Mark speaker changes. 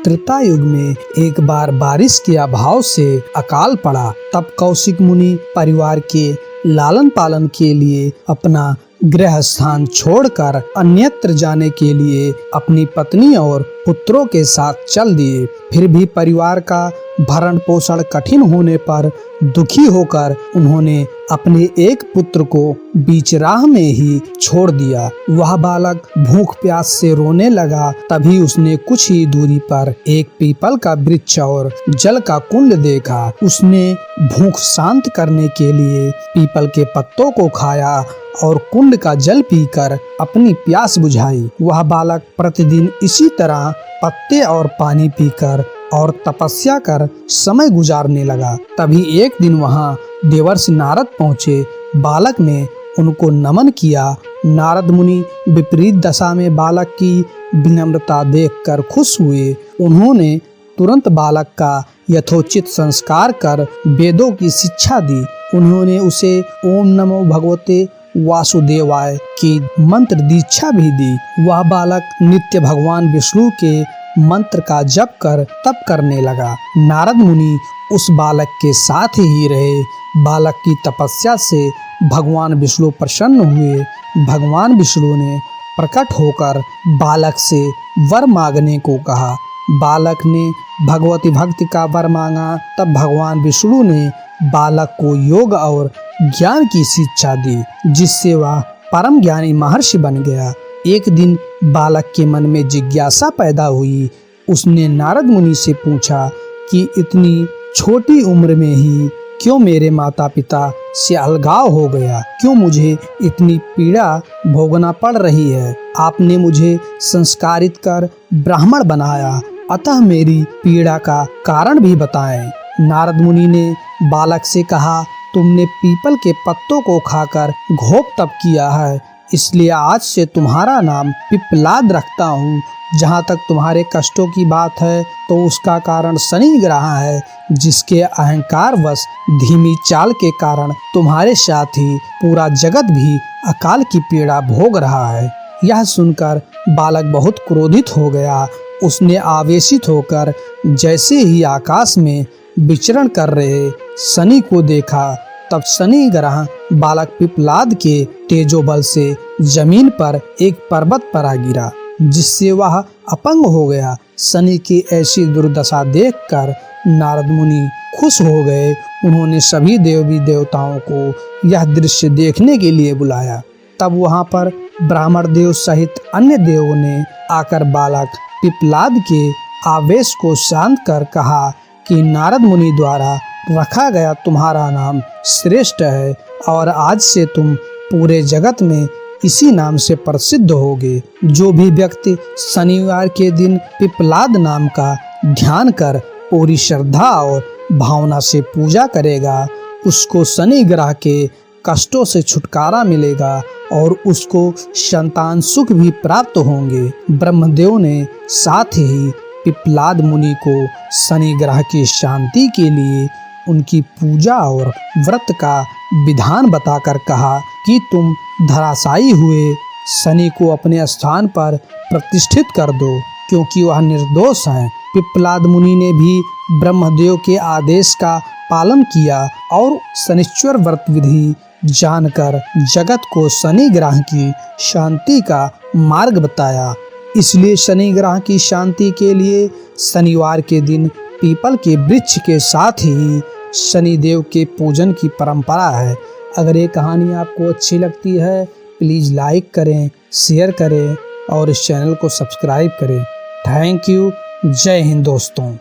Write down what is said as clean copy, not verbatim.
Speaker 1: त्रेता युग में एक बार बारिश के अभाव से अकाल पड़ा। तब कौशिक मुनि परिवार के लालन पालन के लिए अपना गृह स्थान छोड़कर अन्यत्र जाने के लिए अपनी पत्नी और पुत्रों के साथ चल दिए। फिर भी परिवार का भरण पोषण कठिन होने पर दुखी होकर उन्होंने अपने एक पुत्र को बीच राह में ही छोड़ दिया। वह बालक भूख प्यास से रोने लगा। तभी उसने कुछ ही दूरी पर एक पीपल का वृक्ष और जल का कुंड देखा। उसने भूख शांत करने के लिए पीपल के पत्तों को खाया और कुंड का जल पीकर अपनी प्यास बुझाई। वह बालक प्रतिदिन इसी तरह पत्ते और पानी पीकर और तपस्या कर समय गुजारने लगा। तभी एक दिन वहां देवर्षि नारद पहुँचे। बालक ने उनको नमन किया। नारद मुनि विपरीत दशा में बालक की विनम्रता देखकर खुश हुए। उन्होंने तुरंत बालक का यथोचित संस्कार कर वेदों की शिक्षा दी। उन्होंने उसे ओम नमो भगवते वासुदेवाय की मंत्र दीक्षा भी दी। वह बालक नित्य भगवान विष्णु के मंत्र का जप कर तप करने लगा। नारद मुनि उस बालक के साथ ही रहे। बालक की तपस्या से भगवान विष्णु प्रसन्न हुए। भगवान विष्णु ने प्रकट होकर बालक से वर मांगने को कहा। बालक ने भगवती भक्ति का वर मांगा। तब भगवान विष्णु ने बालक को योग और ज्ञान की शिक्षा दी, जिससे वह परम ज्ञानी महर्षि बन गया। एक दिन बालक के मन में जिज्ञासा पैदा हुई। उसने नारद मुनि से पूछा कि इतनी छोटी उम्र में ही क्यों मेरे माता पिता से अलगाव हो गया? क्यों मुझे इतनी पीड़ा भोगना पड़ रही है? आपने मुझे संस्कारित कर ब्राह्मण बनाया, अतः मेरी पीड़ा का कारण भी बताएं। नारद मुनि ने बालक से कहा, तुमने पीपल के पत्तों को खाकर घोप तप किया है, इसलिए आज से तुम्हारा नाम पिप्पलाद रखता हूँ। जहाँ तक तुम्हारे कष्टों की बात है तो उसका कारण शनि ग्रह है, जिसके अहंकार वश धीमी चाल के कारण तुम्हारे साथ ही पूरा जगत भी अकाल की पीड़ा भोग रहा है। यह सुनकर बालक बहुत क्रोधित हो गया। उसने आवेशित होकर जैसे ही आकाश में विचरण कर रहे शनि को देखा, तब शनि ग्रह बालक पिप्पलाद के तेजोबल से जमीन पर एक पर्वत पर आ गिरा, जिससे वह अपंग हो गया। शनि की ऐसी दुर्दशा देखकर नारद मुनि खुश हो गए। उन्होंने सभी देवी देवताओं को यह दृश्य देखने के लिए बुलाया। तब वहां पर ब्राह्मण देव सहित अन्य देवों ने आकर बालक पिप्पलाद के आवेश को शांत कर कहा कि नारद मुनि द्वारा रखा गया तुम्हारा नाम श्रेष्ठ है और आज से तुम पूरे जगत में इसी नाम से प्रसिद्ध होगे। जो भी व्यक्ति शनिवार के दिन पिप्पलाद नाम का ध्यान कर पूरी श्रद्धा और भावना से पूजा करेगा, उसको शनि ग्रह के कष्टों से छुटकारा मिलेगा और उसको संतान सुख भी प्राप्त होंगे। ब्रह्मदेव ने साथ ही पिप्पलाद मुनि को शनि ग्रह की शांति के लिए उनकी पूजा और व्रत का विधान बताकर कहा कि तुम धराशायी हुए शनि को अपने स्थान पर प्रतिष्ठित कर दो, क्योंकि वह निर्दोष है। पिप्पलाद मुनि ने भी ब्रह्मदेव के आदेश का पालन किया और शनिश्चर व्रत विधि जानकर जगत को शनि ग्रह की शांति का मार्ग बताया। इसलिए शनि ग्रह की शांति के लिए शनिवार के दिन पीपल के वृक्ष के साथ ही शनिदेव के पूजन की परंपरा है। अगर ये कहानी आपको अच्छी लगती है, प्लीज़ लाइक करें, शेयर करें और इस चैनल को सब्सक्राइब करें। Thank you. जय हिंद दोस्तों।